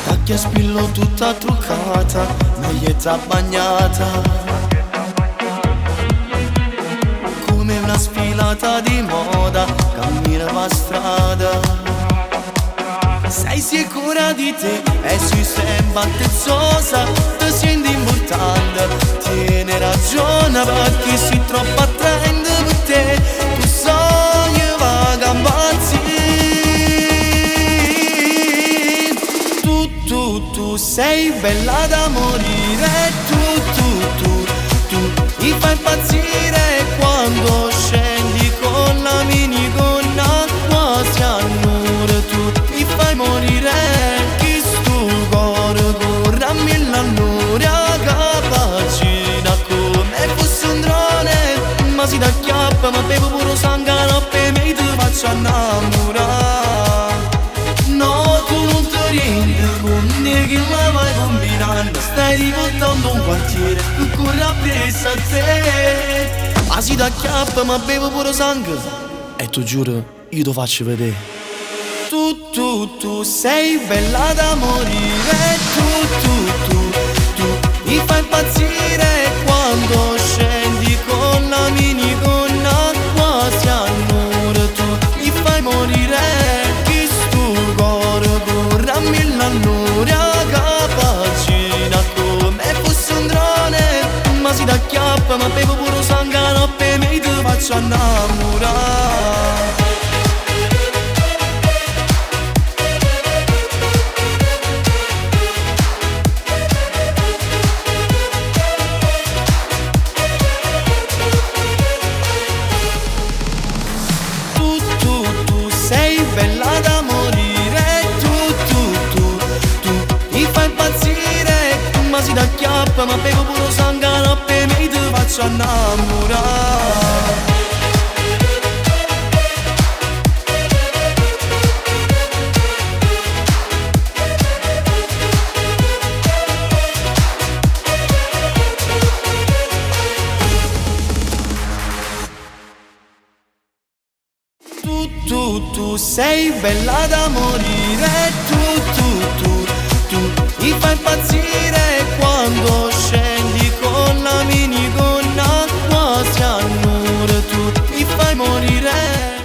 Tacchia spillo tutta truccata, maglietta bagnata, come una sfilata di moda, cammina per strada. Sei sicura di te e si sembra attezzosa, ti senti importante, tieni ragione perché sei troppo attraente per te, tu sogni vagabonzi. Tu sei bella da morire, tu mi fai impazzire quando scendi con la minigonna quasi a nure. Tu mi fai morire, chi stu cuore corre a mille all'ora, capacina come fosse un drone, ma si t'acchiappa, ma bevo puro sangue, no per me ti faccio innamorare. No, tu non ti rienti con me che la vai combinando, stai rivoltando un quartiere, tu corri appresso a te. Ma si t'acchiappa, ma bevo puro sangue, e tu giuro, io ti faccio vedere. Tu sei bella da morire, tu mi fai impazzire quando scendi con la minigonna quasi a nure. Tu mi fai morire, a mille all'ora, capacina come fosse un drone, ma si t'acchiappa, ma bevo puro sangue, no per me ti faccio innamorare. Tu sei bella da morire, mi fai impazzire, ma si t'acchiappa, ma bevo puro sangue, no per me ti faccio innamorare. Tu sei bella da morire, tu mi fai impazzire quando scendi con la minigonna quasi a nure. Tu mi fai morire.